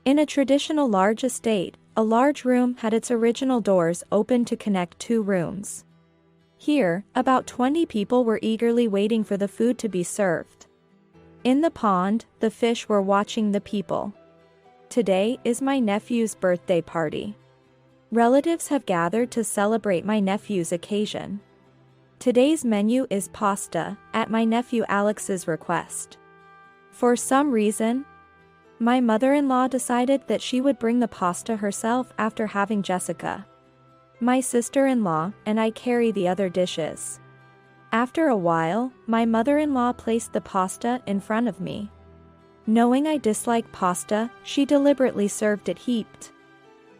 In a traditional large estate, a large room had its original doors open to connect two rooms. Here, about 20 people were eagerly waiting for the food to be served. In the pond, the fish were watching the people. Today is my nephew's birthday party. Relatives have gathered to celebrate my nephew's occasion. Today's menu is pasta, at my nephew Alex's request. For some reason, my mother-in-law decided that she would bring the pasta herself after having Jessica, my sister-in-law, and I carry the other dishes. After a while, my mother-in-law placed the pasta in front of me. Knowing I dislike pasta, she deliberately served it heaped.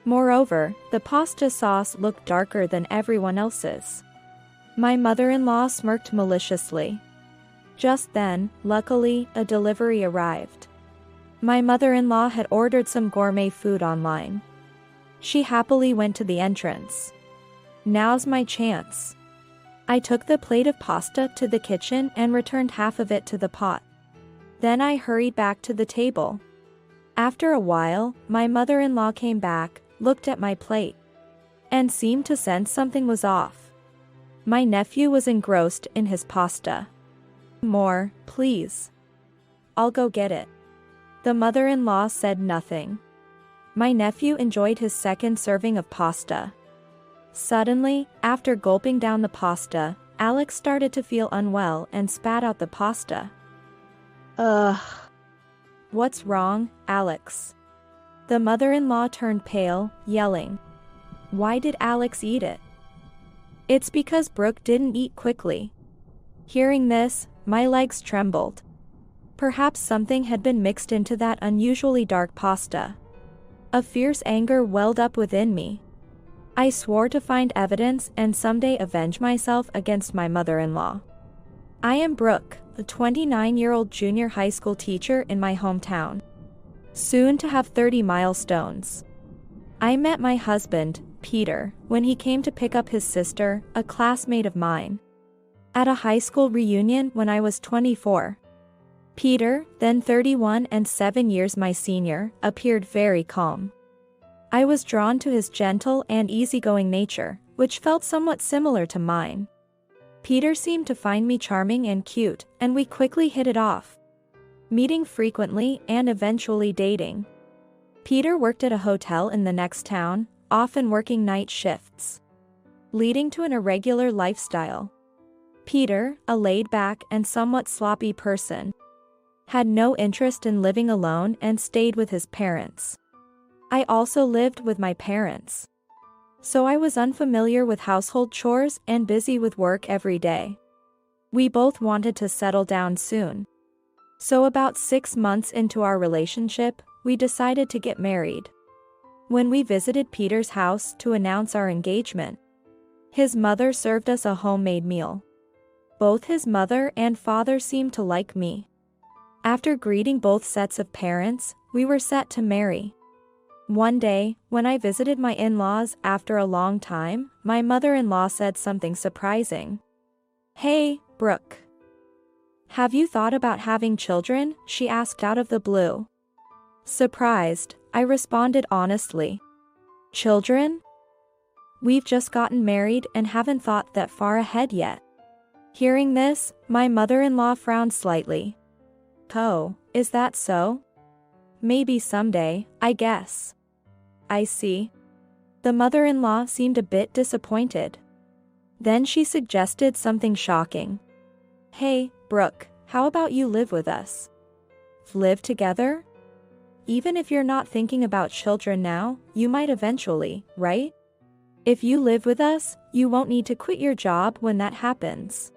Moreover, the pasta sauce looked darker than everyone else's. My mother-in-law smirked maliciously. Just then, luckily, a delivery arrived. My mother-in-law had ordered some gourmet food online. She happily went to the entrance. Now's my chance. I took the plate of pasta to the kitchen and returned half of it to the pot. Then I hurried back to the table. After a while, my mother-in-law came back, looked at my plate, and seemed to sense something was off. My nephew was engrossed in his pasta. More, please. I'll go get it. The mother-in-law said nothing. My nephew enjoyed his second serving of pasta. Suddenly, after gulping down the pasta, Alex started to feel unwell and spat out the pasta. Ugh. What's wrong, Alex? The mother-in-law turned pale, yelling. Why did Alex eat it? It's because Brooke didn't eat quickly. Hearing this, my legs trembled. Perhaps something had been mixed into that unusually dark pasta. A fierce anger welled up within me. I swore to find evidence and someday avenge myself against my mother-in-law. I am Brooke, a 29-year-old junior high school teacher in my hometown. Soon to have 30 milestones. I met my husband, Peter, when he came to pick up his sister, a classmate of mine, at a high school reunion when I was 24. Peter, then 31 and 7 years my senior, appeared very calm. I was drawn to his gentle and easygoing nature, which felt somewhat similar to mine. Peter seemed to find me charming and cute, and we quickly hit it off, meeting frequently and eventually dating. Peter worked at a hotel in the next town, often working night shifts, leading to an irregular lifestyle. Peter, a laid-back and somewhat sloppy person, had no interest in living alone and stayed with his parents. I also lived with my parents, so I was unfamiliar with household chores and busy with work every day. We both wanted to settle down soon. So about 6 months into our relationship, we decided to get married. When we visited Peter's house to announce our engagement, his mother served us a homemade meal. Both his mother and father seemed to like me. After greeting both sets of parents, we were set to marry. One day, when I visited my in-laws after a long time, my mother-in-law said something surprising. Hey, Brooke. Have you thought about having children? She asked out of the blue. Surprised, I responded honestly. Children? We've just gotten married and haven't thought that far ahead yet. Hearing this, my mother-in-law frowned slightly. Oh, is that so? Maybe someday, I guess. I see. The mother-in-law seemed a bit disappointed. Then she suggested something shocking. Hey, Brooke, how about you live with us? Live together? Even if you're not thinking about children now, you might eventually, right? If you live with us, you won't need to quit your job when that happens.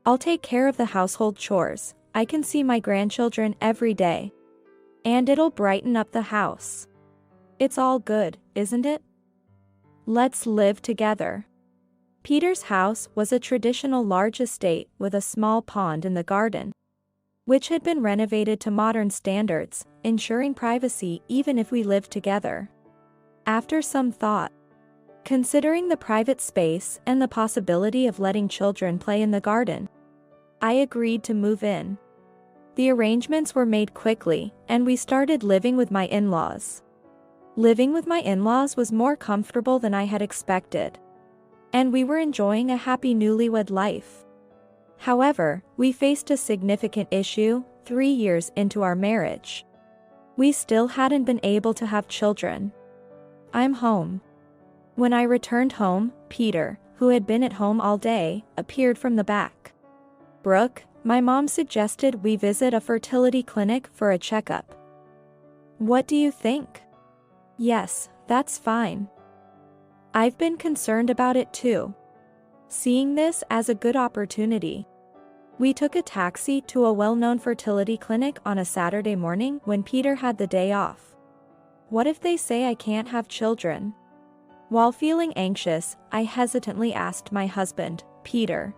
I'll take care of the household chores. I can see my grandchildren every day. And it'll brighten up the house. It's all good, isn't it? Let's live together. Peter's house was a traditional large estate with a small pond in the garden, which had been renovated to modern standards, ensuring privacy even if we lived together. After some thought, considering the private space and the possibility of letting children play in the garden, I agreed to move in. The arrangements were made quickly, and we started living with my in-laws. Living with my in-laws was more comfortable than I had expected. And we were enjoying a happy newlywed life. However, we faced a significant issue 3 years into our marriage. We still hadn't been able to have children. I'm home. When I returned home, Peter, who had been at home all day, appeared from the back. Brooke, my mom suggested we visit a fertility clinic for a checkup. What do you think? Yes, that's fine. I've been concerned about it too. Seeing this as a good opportunity, we took a taxi to a well-known fertility clinic on a Saturday morning when Peter had the day off. What if they say I can't have children? While feeling anxious, I hesitantly asked my husband, Peter.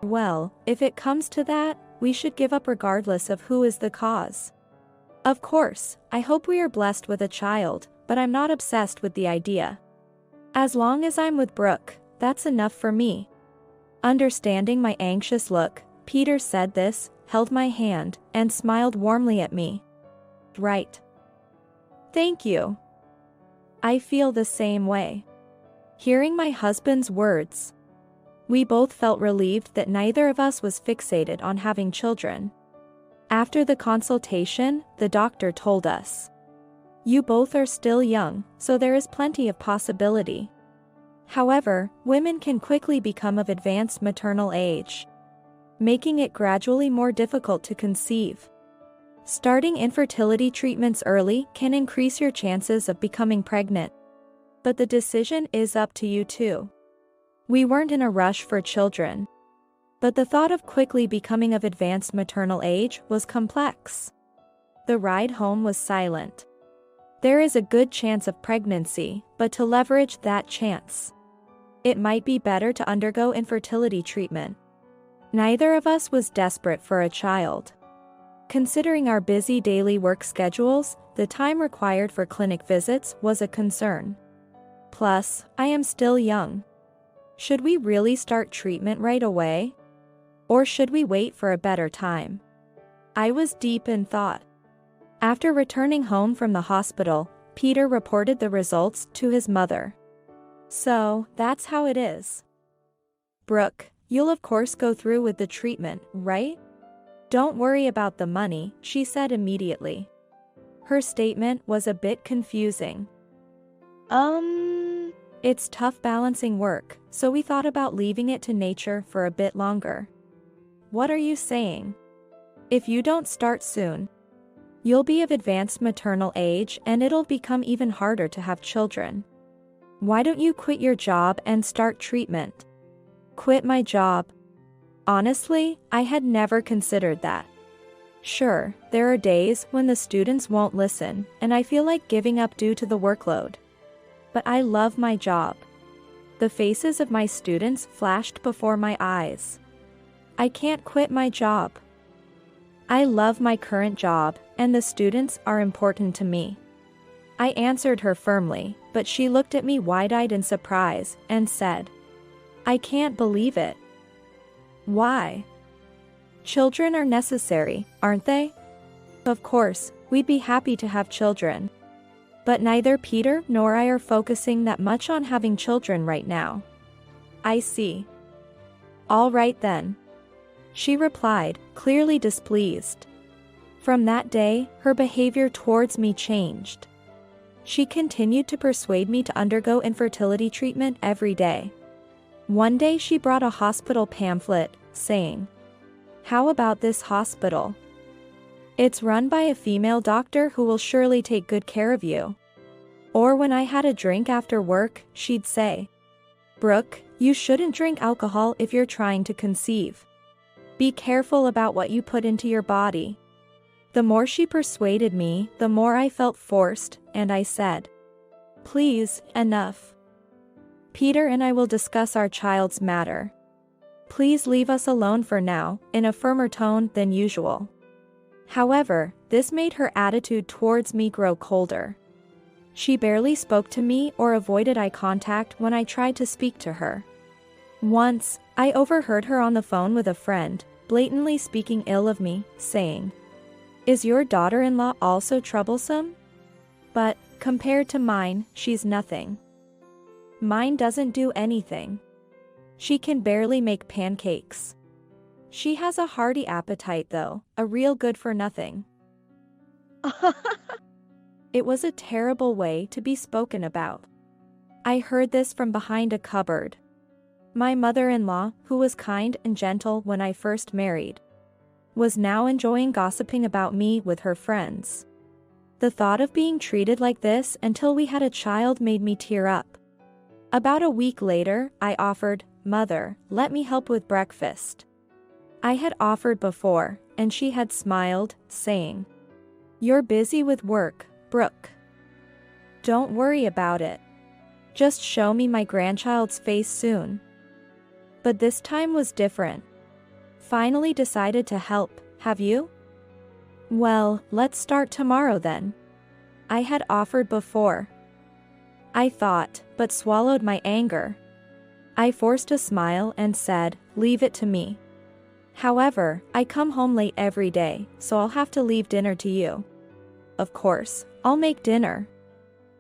Well, if it comes to that, we should give up regardless of who is the cause. Of course, I hope we are blessed with a child, but I'm not obsessed with the idea. As long as I'm with Brooke, that's enough for me. Understanding my anxious look, Peter said this, held my hand, and smiled warmly at me. Right. Thank you. I feel the same way. Hearing my husband's words, we both felt relieved that neither of us was fixated on having children. After the consultation, the doctor told us, "You both are still young, so there is plenty of possibility. However, women can quickly become of advanced maternal age, making it gradually more difficult to conceive. Starting infertility treatments early can increase your chances of becoming pregnant. But the decision is up to you too." We weren't in a rush for children. But the thought of quickly becoming of advanced maternal age was complex. The ride home was silent. There is a good chance of pregnancy, but to leverage that chance, it might be better to undergo infertility treatment. Neither of us was desperate for a child. Considering our busy daily work schedules, the time required for clinic visits was a concern. Plus, I am still young. Should we really start treatment right away? Or should we wait for a better time? I was deep in thought. After returning home from the hospital, Peter reported the results to his mother. So, that's how it is. Brooke, you'll of course go through with the treatment, right? Don't worry about the money, she said immediately. Her statement was a bit confusing. It's tough balancing work, so we thought about leaving it to nature for a bit longer. What are you saying? If you don't start soon, you'll be of advanced maternal age and it'll become even harder to have children. Why don't you quit your job and start treatment? Quit my job? Honestly, I had never considered that. Sure, there are days when the students won't listen, and I feel like giving up due to the workload. But I love my job. The faces of my students flashed before my eyes. I can't quit my job. I love my current job, and the students are important to me. I answered her firmly, but she looked at me wide-eyed in surprise and said, I can't believe it. Why? Children are necessary, aren't they? Of course, we'd be happy to have children. But neither Peter nor I are focusing that much on having children right now. I see. All right then. She replied, clearly displeased. From that day, her behavior towards me changed. She continued to persuade me to undergo infertility treatment every day. One day she brought a hospital pamphlet, saying, How about this hospital? It's run by a female doctor who will surely take good care of you. Or when I had a drink after work, she'd say, Brooke, you shouldn't drink alcohol if you're trying to conceive. Be careful about what you put into your body. The more she persuaded me, the more I felt forced, and I said, Please, enough. Peter and I will discuss our child's matter. Please leave us alone for now, in a firmer tone than usual. However, this made her attitude towards me grow colder. She barely spoke to me or avoided eye contact when I tried to speak to her. Once, I overheard her on the phone with a friend, blatantly speaking ill of me, saying, "Is your daughter-in-law also troublesome? But, compared to mine, she's nothing. Mine doesn't do anything. She can barely make pancakes. She has a hearty appetite though, a real good-for-nothing." It was a terrible way to be spoken about. I heard this from behind a cupboard. My mother-in-law, who was kind and gentle when I first married, was now enjoying gossiping about me with her friends. The thought of being treated like this until we had a child made me tear up. About a week later, I offered, "Mother, let me help with breakfast." I had offered before, and she had smiled, saying, "You're busy with work, Brooke. Don't worry about it. Just show me my grandchild's face soon." But this time was different. Finally decided to help, have you? "Well, let's start tomorrow then." I had offered before. I thought, but swallowed my anger. I forced a smile and said, "Leave it to me. However, I come home late every day, so I'll have to leave dinner to you." "Of course, I'll make dinner."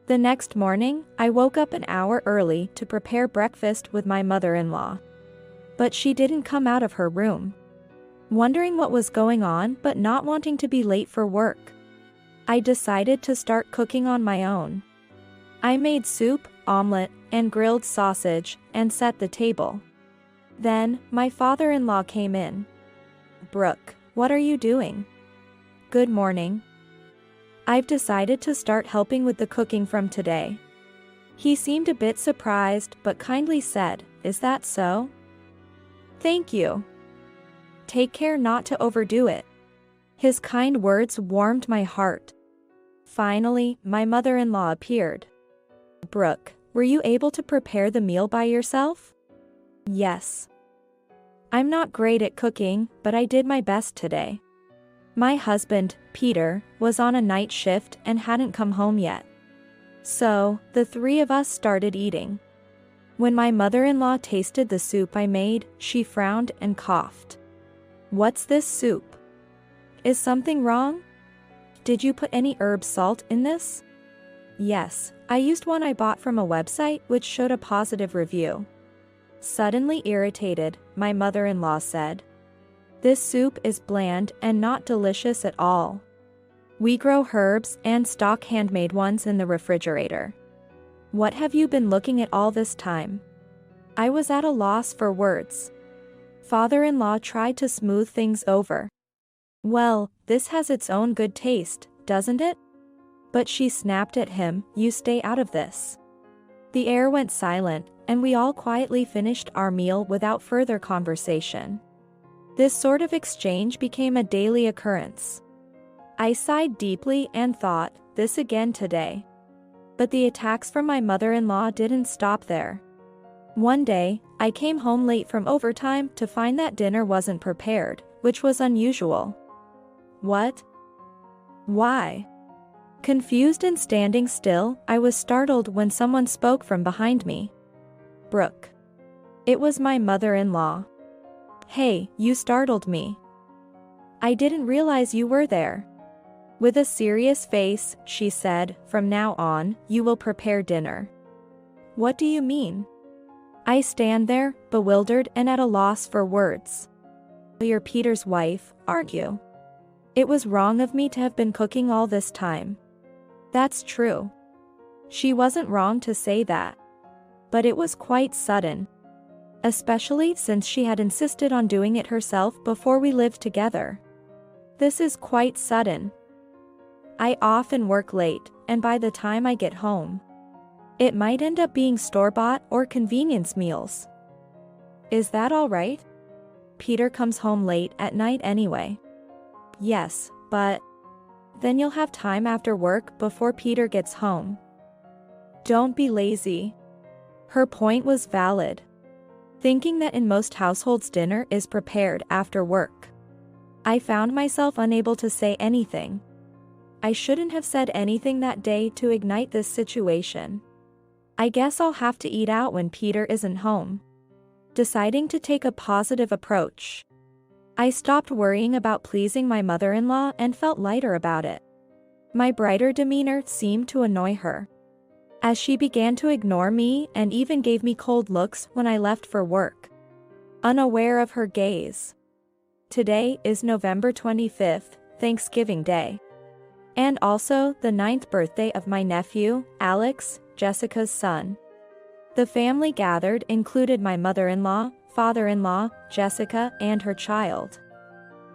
The next morning, I woke up an hour early to prepare breakfast with my mother-in-law. But she didn't come out of her room. Wondering what was going on but not wanting to be late for work, I decided to start cooking on my own. I made soup, omelette, and grilled sausage, and set the table. Then, my father-in-law came in. "Brooke, what are you doing?" "Good morning. I've decided to start helping with the cooking from today." He seemed a bit surprised but kindly said, "Is that so? Thank you. Take care not to overdo it." His kind words warmed my heart. Finally, my mother-in-law appeared. "Brooke, were you able to prepare the meal by yourself?" "Yes. I'm not great at cooking, but I did my best today. My husband, Peter, was on a night shift and hadn't come home yet. So, the three of us started eating. When my mother-in-law tasted the soup I made, she frowned and coughed. "What's this soup? Is something wrong? Did you put any herb salt in this?" "Yes, I used one I bought from a website which showed a positive review." Suddenly irritated, my mother-in-law said, "This soup is bland and not delicious at all. We grow herbs and stock handmade ones in the refrigerator. What have you been looking at all this time?" I was at a loss for words. Father-in-law tried to smooth things over. "Well, this has its own good taste, doesn't it?" But she snapped at him, "You stay out of this." The air went silent, and we all quietly finished our meal without further conversation. This sort of exchange became a daily occurrence. I sighed deeply and thought, this again today. But the attacks from my mother-in-law didn't stop there. One day, I came home late from overtime to find that dinner wasn't prepared, which was unusual. "What? Why?" Confused and standing still, I was startled when someone spoke from behind me. "Brooke." It was my mother-in-law. "Hey, you startled me. I didn't realize you were there." With a serious face, she said, "From now on, you will prepare dinner." "What do you mean?" I stand there, bewildered and at a loss for words. "You're Peter's wife, aren't you? It was wrong of me to have been cooking all this time." "That's true." She wasn't wrong to say that. But it was quite sudden. Especially since she had insisted on doing it herself before we lived together. This is quite sudden. I often work late, and by the time I get home, it might end up being store-bought or convenience meals. "Is that all right? Peter comes home late at night anyway." "Yes, but then you'll have time after work before Peter gets home." "Don't be lazy." Her point was valid. Thinking that in most households dinner is prepared after work, I found myself unable to say anything. I shouldn't have said anything that day to ignite this situation. I guess I'll have to eat out when Peter isn't home. Deciding to take a positive approach, I stopped worrying about pleasing my mother-in-law and felt lighter about it. My brighter demeanor seemed to annoy her, as she began to ignore me and even gave me cold looks when I left for work, unaware of her gaze. Today is November 25th, Thanksgiving Day, and also the 9th birthday of my nephew, Alex, Jessica's son. The family gathered included my mother-in-law, father-in-law, Jessica, and her child.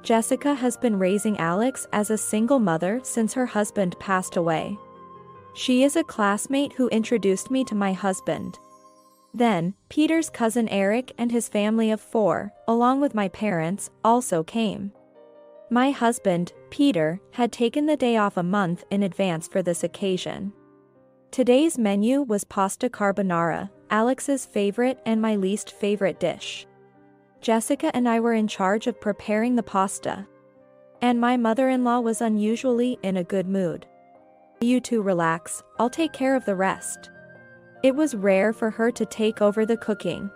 Jessica has been raising Alex as a single mother since her husband passed away. She is a classmate who introduced me to my husband. Then, Peter's cousin Eric and his family of 4, along with my parents, also came. My husband, Peter, had taken the day off a month in advance for this occasion. Today's menu was pasta carbonara, Alex's favorite and my least favorite dish. Jessica and I were in charge of preparing the pasta, and my mother-in-law was unusually in a good mood. "You two relax, I'll take care of the rest." It was rare for her to take over the cooking.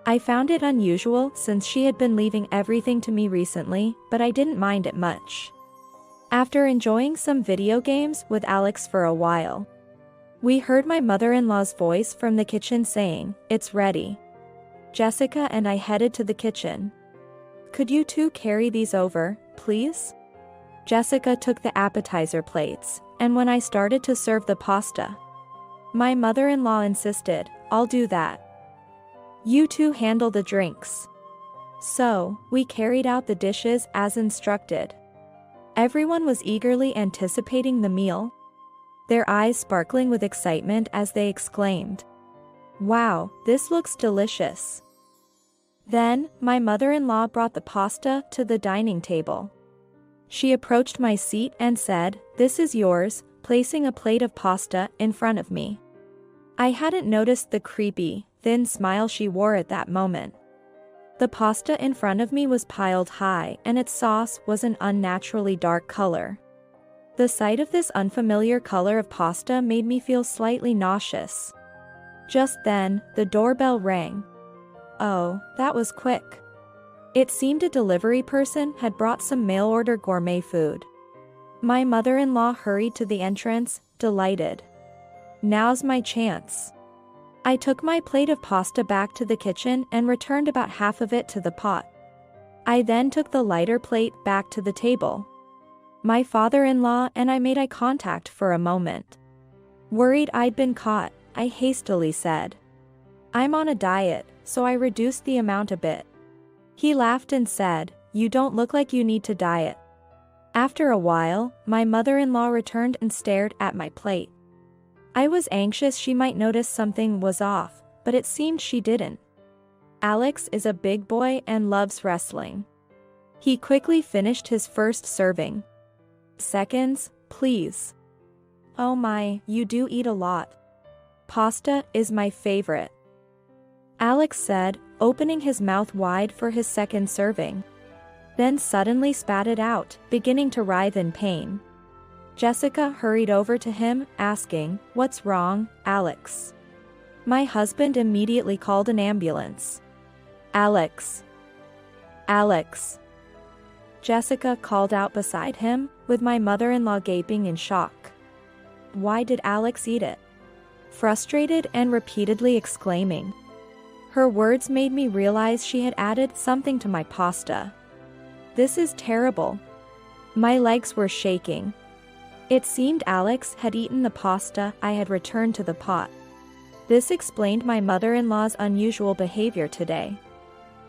I found it unusual since she had been leaving everything to me recently, but I didn't mind it much. After enjoying some video games with Alex for a while, we heard my mother-in-law's voice from the kitchen saying, "It's ready." Jessica and I headed to the kitchen. "Could you two carry these over, please?" Jessica took the appetizer plates, and when I started to serve the pasta, my mother-in-law insisted, "I'll do that. You two handle the drinks." So, we carried out the dishes as instructed. Everyone was eagerly anticipating the meal, their eyes sparkling with excitement as they exclaimed, "Wow, this looks delicious." Then, my mother-in-law brought the pasta to the dining table. She approached my seat and said, "This is yours," placing a plate of pasta in front of me. I hadn't noticed the creepy, thin smile she wore at that moment. The pasta in front of me was piled high and its sauce was an unnaturally dark color. The sight of this unfamiliar color of pasta made me feel slightly nauseous. Just then, the doorbell rang. Oh, that was quick. It seemed a delivery person had brought some mail-order gourmet food. My mother-in-law hurried to the entrance, delighted. Now's my chance. I took my plate of pasta back to the kitchen and returned about half of it to the pot. I then took the lighter plate back to the table. My father-in-law and I made eye contact for a moment. Worried I'd been caught, I hastily said, "I'm on a diet, so I reduced the amount a bit." He laughed and said, "You don't look like you need to diet." After a while, my mother-in-law returned and stared at my plate. I was anxious she might notice something was off, but it seemed she didn't. Alex is a big boy and loves wrestling. He quickly finished his first serving. "Seconds, please." "Oh my, you do eat a lot. Pasta is my favorite," Alex said, opening his mouth wide for his second serving. Then suddenly spat it out, beginning to writhe in pain. Jessica hurried over to him, asking, "What's wrong, Alex?" My husband immediately called an ambulance. "Alex! Alex!" Jessica called out beside him, with my mother-in-law gaping in shock. Why did Alex eat it? Frustrated and repeatedly exclaiming. Her words made me realize she had added something to my pasta. This is terrible. My legs were shaking. It seemed Alex had eaten the pasta I had returned to the pot. This explained my mother-in-law's unusual behavior today.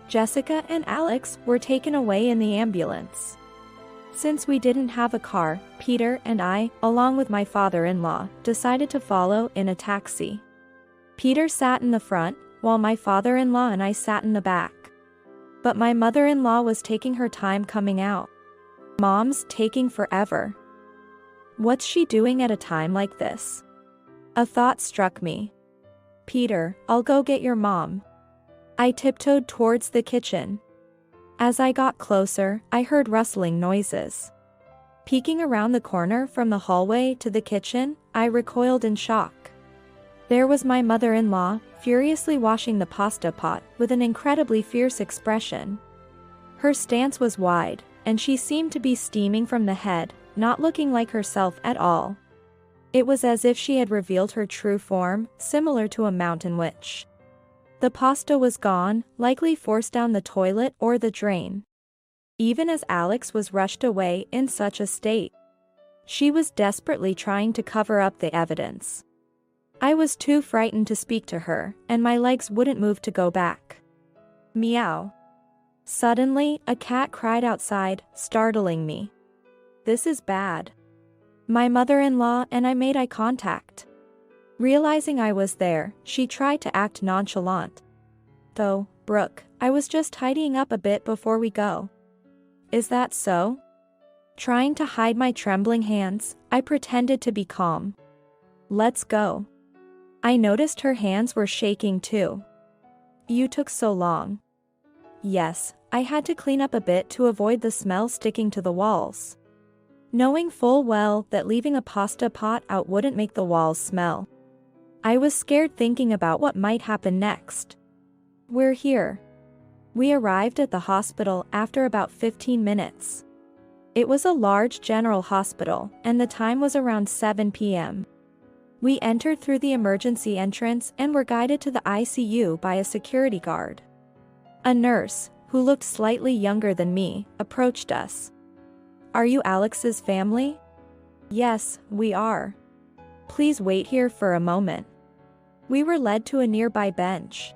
Jessica and Alex were taken away in the ambulance. Since we didn't have a car, Peter and I, along with my father-in-law, decided to follow in a taxi. Peter sat in the front, while my father-in-law and I sat in the back. But my mother-in-law was taking her time coming out. Mom's taking forever. What's she doing at a time like this? A thought struck me. Peter, I'll go get your mom. I tiptoed towards the kitchen. As I got closer, I heard rustling noises. Peeking around the corner from the hallway to the kitchen, I recoiled in shock. There was my mother-in-law, furiously washing the pasta pot with an incredibly fierce expression. Her stance was wide, and she seemed to be steaming from the head, not looking like herself at all. It was as if she had revealed her true form, similar to a mountain witch. The pasta was gone, likely forced down the toilet or the drain. Even as Alex was rushed away in such a state, she was desperately trying to cover up the evidence. I was too frightened to speak to her, and my legs wouldn't move to go back. Meow. Suddenly, a cat cried outside, startling me. This is bad. My mother-in-law and I made eye contact. Realizing I was there, she tried to act nonchalant. Though, Brooke, I was just tidying up a bit before we go. Is that so? Trying to hide my trembling hands, I pretended to be calm. Let's go. I noticed her hands were shaking too. You took so long. Yes, I had to clean up a bit to avoid the smell sticking to the walls. Knowing full well that leaving a pasta pot out wouldn't make the walls smell. I was scared thinking about what might happen next. We're here. We arrived at the hospital after about 15 minutes. It was a large general hospital, and the time was around 7 p.m. We entered through the emergency entrance and were guided to the ICU by a security guard. A nurse, who looked slightly younger than me, approached us. Are you Alex's family? Yes, we are. Please wait here for a moment. We were led to a nearby bench.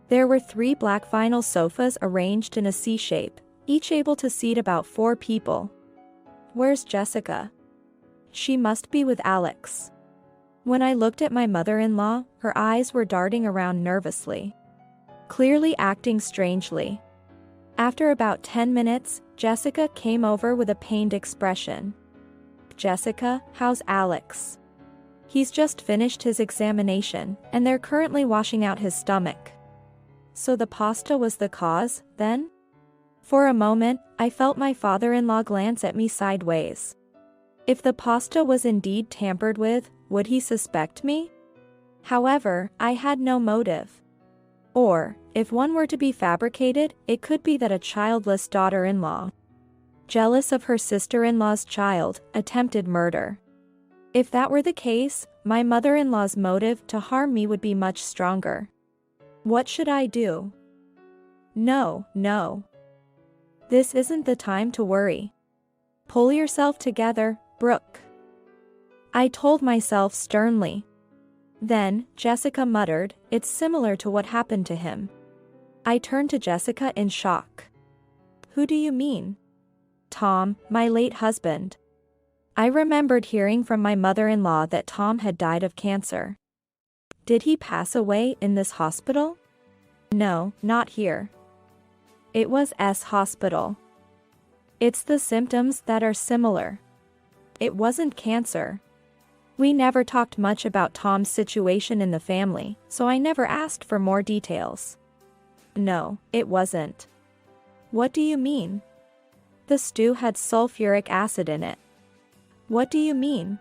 There were 3 black vinyl sofas arranged in a C shape, each able to seat about 4 people. Where's Jessica? She must be with Alex. When I looked at my mother-in-law, her eyes were darting around nervously, clearly acting strangely. After about 10 minutes, Jessica came over with a pained expression. Jessica, how's Alex? He's just finished his examination, and they're currently washing out his stomach. So the pasta was the cause, then? For a moment, I felt my father-in-law glance at me sideways. If the pasta was indeed tampered with, would he suspect me? However, I had no motive. Or, if one were to be fabricated, it could be that a childless daughter-in-law, jealous of her sister-in-law's child, attempted murder. If that were the case, my mother-in-law's motive to harm me would be much stronger. What should I do? No. This isn't the time to worry. Pull yourself together, Brooke. I told myself sternly. Then, Jessica muttered, it's similar to what happened to him. I turned to Jessica in shock. Who do you mean? Tom, my late husband. I remembered hearing from my mother-in-law that Tom had died of cancer. Did he pass away in this hospital? No, not here. It was S hospital. It's the symptoms that are similar. It wasn't cancer. We never talked much about Tom's situation in the family, so I never asked for more details. No, it wasn't. What do you mean? The stew had sulfuric acid in it. What do you mean?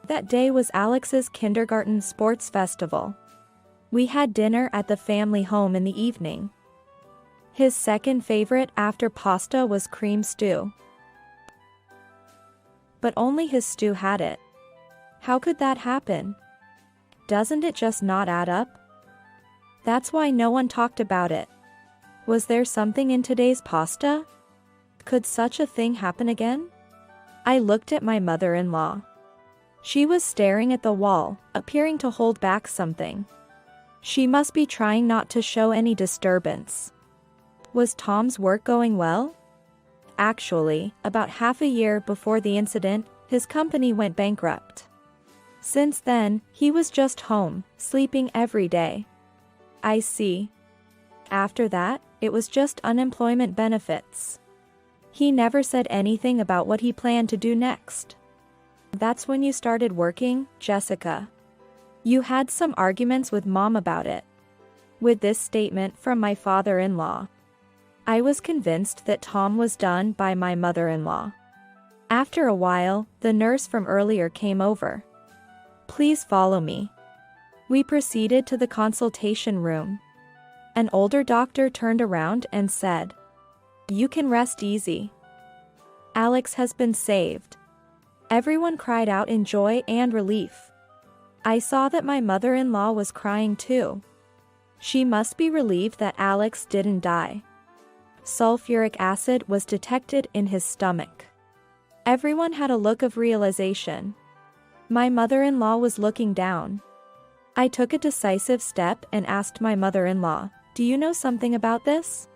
That day was Alex's kindergarten sports festival. We had dinner at the family home in the evening. His second favorite after pasta was cream stew. But only his stew had it. How could that happen? Doesn't it just not add up? That's why no one talked about it. Was there something in today's pasta? Could such a thing happen again? I looked at my mother-in-law. She was staring at the wall, appearing to hold back something. She must be trying not to show any disturbance. Was Tom's work going well? Actually, about half a year before the incident, his company went bankrupt. Since then, he was just home, sleeping every day. I see. After that, it was just unemployment benefits. He never said anything about what he planned to do next. That's when you started working, Jessica. You had some arguments with Mom about it. With this statement from my father-in-law, I was convinced that Tom was done by my mother-in-law. After a while, the nurse from earlier came over. Please follow me. We proceeded to the consultation room. An older doctor turned around and said, You can rest easy. Alex has been saved. Everyone cried out in joy and relief. I saw that my mother-in-law was crying too. She must be relieved that Alex didn't die. Sulfuric acid was detected in his stomach. Everyone had a look of realization. My mother-in-law was looking down. I took a decisive step and asked my mother-in-law, "Do you know something about this?"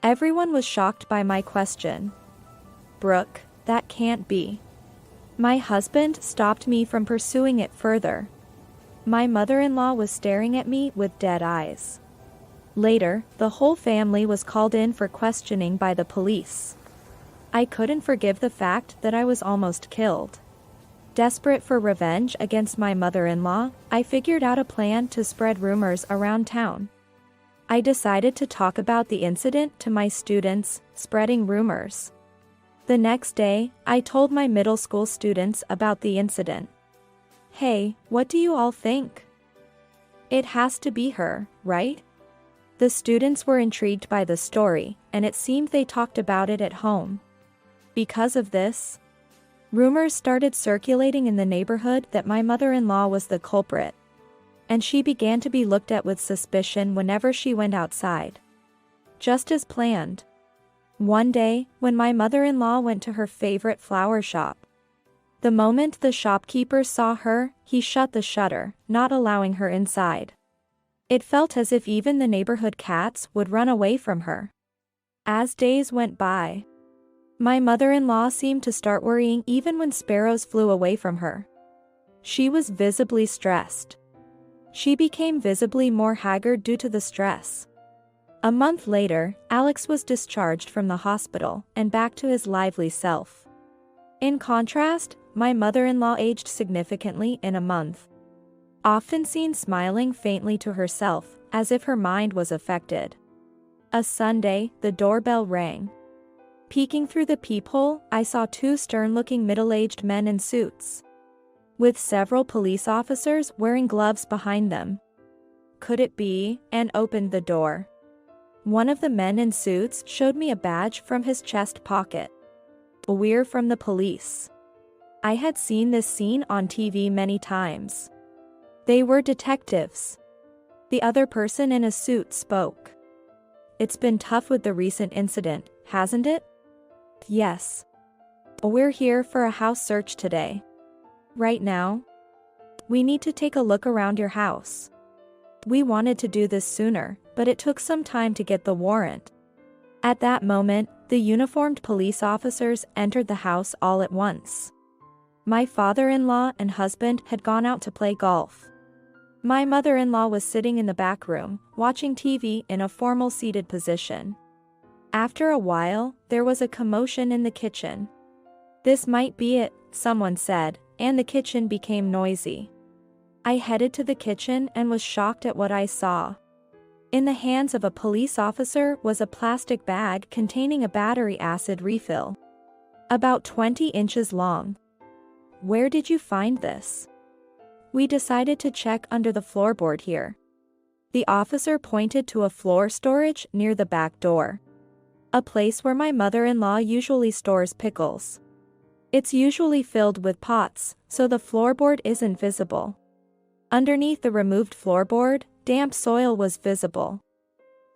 Everyone was shocked by my question. "Brooke, that can't be." My husband stopped me from pursuing it further. My mother-in-law was staring at me with dead eyes. Later, the whole family was called in for questioning by the police. I couldn't forgive the fact that I was almost killed. Desperate for revenge against my mother-in-law, I figured out a plan to spread rumors around town. I decided to talk about the incident to my students, spreading rumors. The next day, I told my middle school students about the incident. "Hey, what do you all think? It has to be her, right?" The students were intrigued by the story, and it seemed they talked about it at home. Because of this, rumors started circulating in the neighborhood that my mother-in-law was the culprit, and she began to be looked at with suspicion whenever she went outside. Just as planned. One day, when my mother-in-law went to her favorite flower shop, the moment the shopkeeper saw her, he shut the shutter, not allowing her inside. It felt as if even the neighborhood cats would run away from her. As days went by, my mother-in-law seemed to start worrying even when sparrows flew away from her. She was visibly stressed. She became visibly more haggard due to the stress. A month later, Alex was discharged from the hospital and back to his lively self. In contrast, my mother-in-law aged significantly in a month. Often seen smiling faintly to herself, as if her mind was affected. A Sunday, the doorbell rang. Peeking through the peephole, I saw two stern-looking middle-aged men in suits, with several police officers wearing gloves behind them. Could it be? And opened the door. One of the men in suits showed me a badge from his chest pocket. "We're from the police." I had seen this scene on TV many times. They were detectives. The other person in a suit spoke. "It's been tough with the recent incident, hasn't it?" "Yes. We're here for a house search today." "Right now?" "We need to take a look around your house." We wanted to do this sooner, but it took some time to get the warrant. At that moment, the uniformed police officers entered the house all at once. My father-in-law and husband had gone out to play golf. My mother-in-law was sitting in the back room, watching TV in a formal seated position. After a while, there was a commotion in the kitchen. "This might be it," someone said, and the kitchen became noisy. I headed to the kitchen and was shocked at what I saw. In the hands of a police officer was a plastic bag containing a battery acid refill, about 20 inches long. "Where did you find this?" "We decided to check under the floorboard here." The officer pointed to a floor storage near the back door, a place where my mother-in-law usually stores pickles. It's usually filled with pots, so the floorboard isn't visible. Underneath the removed floorboard, damp soil was visible.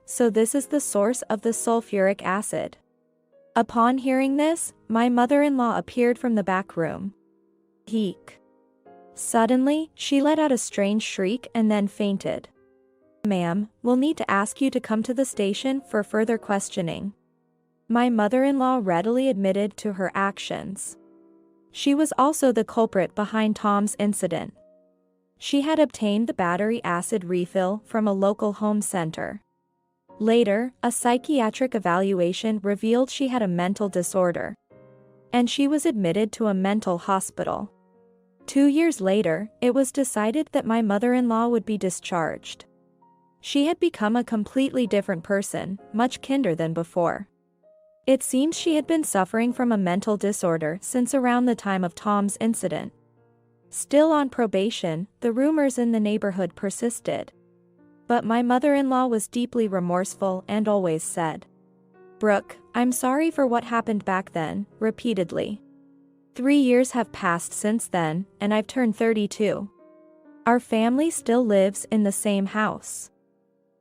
So this is the source of the sulfuric acid. Upon hearing this, my mother-in-law appeared from the back room. Eek. Suddenly, she let out a strange shriek and then fainted. "Ma'am, we'll need to ask you to come to the station for further questioning." My mother-in-law readily admitted to her actions. She was also the culprit behind Tom's incident. She had obtained the battery acid refill from a local home center. Later, a psychiatric evaluation revealed she had a mental disorder, and she was admitted to a mental hospital. 2 years later, it was decided that my mother-in-law would be discharged. She had become a completely different person, much kinder than before. It seems she had been suffering from a mental disorder since around the time of Tom's incident. Still on probation, the rumors in the neighborhood persisted. But my mother-in-law was deeply remorseful and always said, "Brooke, I'm sorry for what happened back then, repeatedly. 3 years have passed since then, and I've turned 32. Our family still lives in the same house.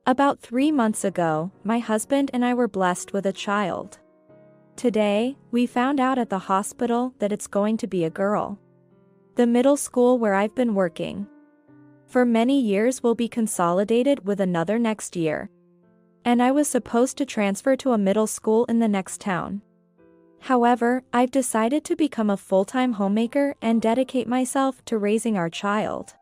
About 3 months ago, my husband and I were blessed with a child. Today, we found out at the hospital that it's going to be a girl. The middle school where I've been working for many years will be consolidated with another next year. And I was supposed to transfer to a middle school in the next town. However, I've decided to become a full-time homemaker and dedicate myself to raising our child.